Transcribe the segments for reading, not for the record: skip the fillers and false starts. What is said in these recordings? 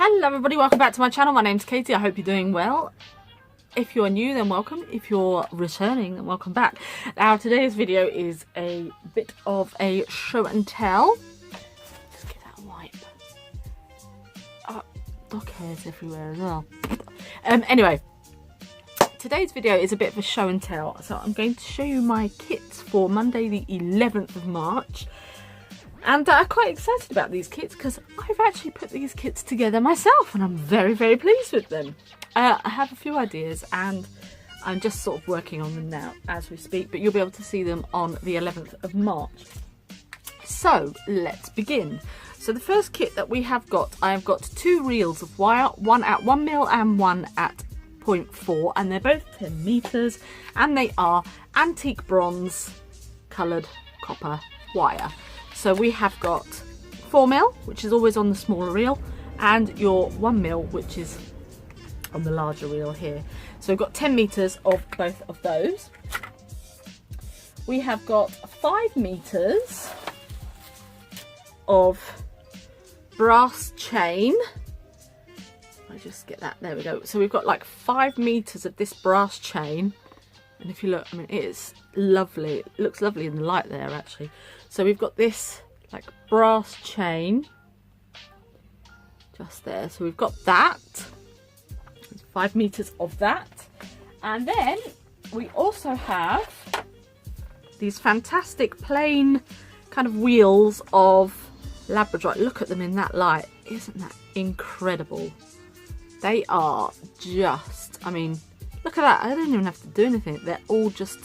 Hello everybody, welcome back to my channel. My name's Katie. I hope you're doing well. If you're new, then welcome. If you're returning, then welcome back. Now today's video is a bit of a show and tell. Just get that wipe. Oh, dog hairs everywhere as well. Anyway, today's video is a bit of a show and tell. So I'm going to show you my kits for Monday the 11th of March. And I'm quite excited about these kits because I've actually put these kits together myself and I'm very, very pleased with them. I have a few ideas and I'm just sort of working on them now as we speak, but you'll be able to see them on the 11th of March. So let's begin. So the first kit that we have got, I have got two reels of wire, one at 1mm and one at 0.4, and they're both 10 meters and they are antique bronze coloured copper wire. So we have got 4mm, which is always on the smaller reel, and your 1mm, which is on the larger reel here. So we've got 10 meters of both of those. We have got 5 meters of brass chain. I just get that, there we go. So we've got like 5 meters of this brass chain. And if you look, I mean, it is lovely. It looks lovely in the light there, actually. So we've got this like brass chain just there. So we've got that. There's 5 meters of that. And then we also have these fantastic plain kind of wheels of Labradorite. Look at them in that light. Isn't that incredible? They are just, I mean, look at that. I don't even have to do anything. They're all just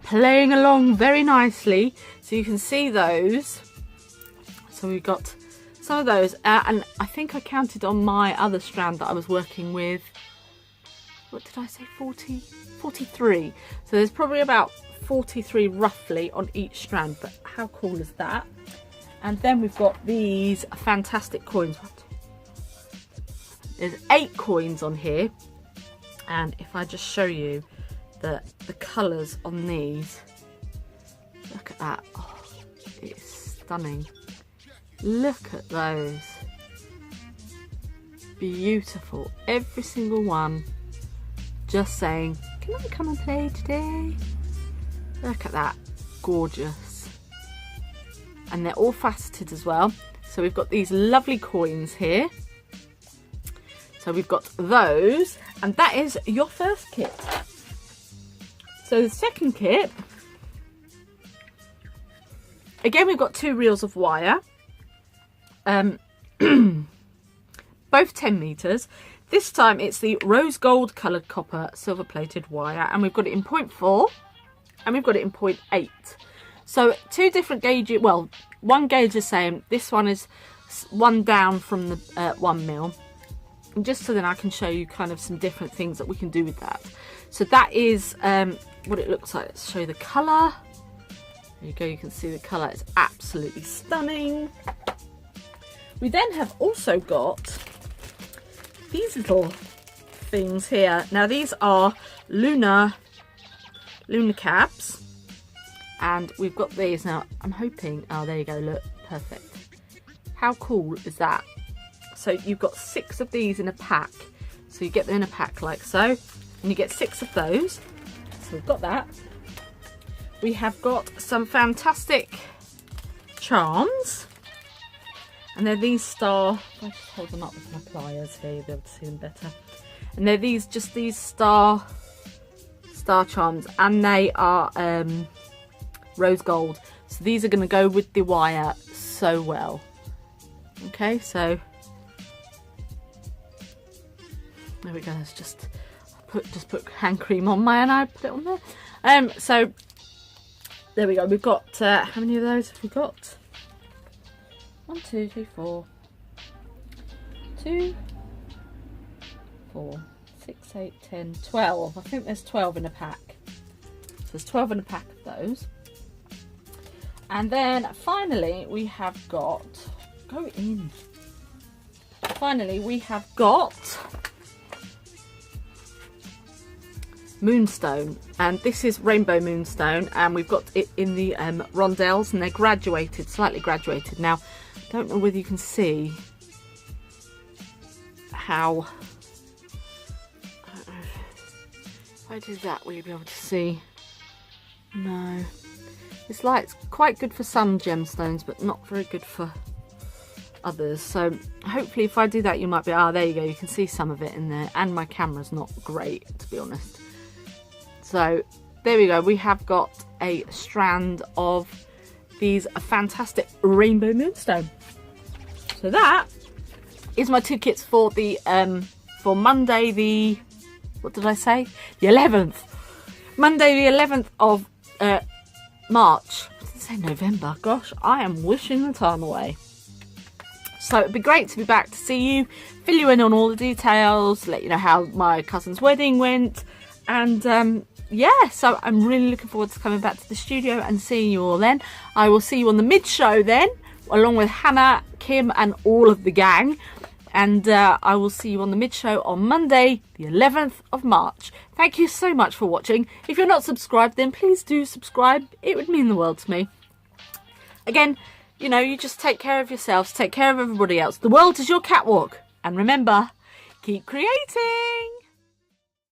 playing along very nicely. So you can see those. So we've got some of those. And I think I counted on my other strand that I was working with. What did I say? 40? 43. So there's probably about 43 roughly on each strand. But how cool is that? And then we've got these fantastic coins. There's 8 coins on here. And if I just show you the colours on these, look at that. Oh, it's stunning. Look at those. Beautiful. Every single one just saying, can I come and play today? Look at that. Gorgeous. And they're all faceted as well. So we've got these lovely coins here. So we've got those, and that is your first kit. So the second kit, again we've got 2 reels of wire, both 10 meters. This time it's the rose gold coloured copper silver plated wire, and we've got it in 0.4 and we've got it in 0.8. So 2 different gauges, well, one gauge is same, this one is one down from the 1mm. And just so then I can show you kind of some different things that we can do with that. So that is what it looks like. Let's show you the colour. There you go, you can see the colour. It's absolutely stunning. We then have also got these little things here. Now these are lunar cabs. And we've got these. Now I'm hoping, oh there you go, look, perfect. How cool is that? So you've got 6 of these in a pack. So you get them in a pack like so. And you get 6 of those. So we've got that. We have got some fantastic charms. And they're these star... If I just hold them up with my pliers here, you'll be able to see them better. And they're these, just these star charms. And they are rose gold. So these are going to go with the wire so well. Okay, so... There we go. Let's just put hand cream on my, and I put it on there. So there we go. We've got how many of those have we got? 1, 2, 3, 4. 2, 4, 6, 8, 10, 12. I think there's 12 in a pack. So there's 12 in a pack of those. And then finally we have got. Go in. Finally we have got moonstone, and this is rainbow moonstone, and we've got it in the rondelles, and they're graduated, slightly graduated. Now I don't know whether you can see how, I don't know, if I do that, will you be able to see? No. This light's quite good for some gemstones, but not very good for others. So hopefully if I do that, you might be, there you go, you can see some of it in there. And my camera's not great, to be honest. So there we go, we have got a strand of these fantastic rainbow moonstone. So that is my 2 kits for the for Monday the, what did I say? The 11th. Monday the 11th of March. I didn't say November. Gosh, I am wishing the time away. So it'd be great to be back to see you, fill you in on all the details, let you know how my cousin's wedding went, and yeah, so I'm really looking forward to coming back to the studio and seeing you all then. I will see you on the mid-show then, along with Hannah, Kim and all of the gang. And I will see you on the mid-show on Monday, the 11th of March. Thank you so much for watching. If you're not subscribed, then please do subscribe. It would mean the world to me. Again, you know, you just take care of yourselves, take care of everybody else. The world is your catwalk. And remember, keep creating.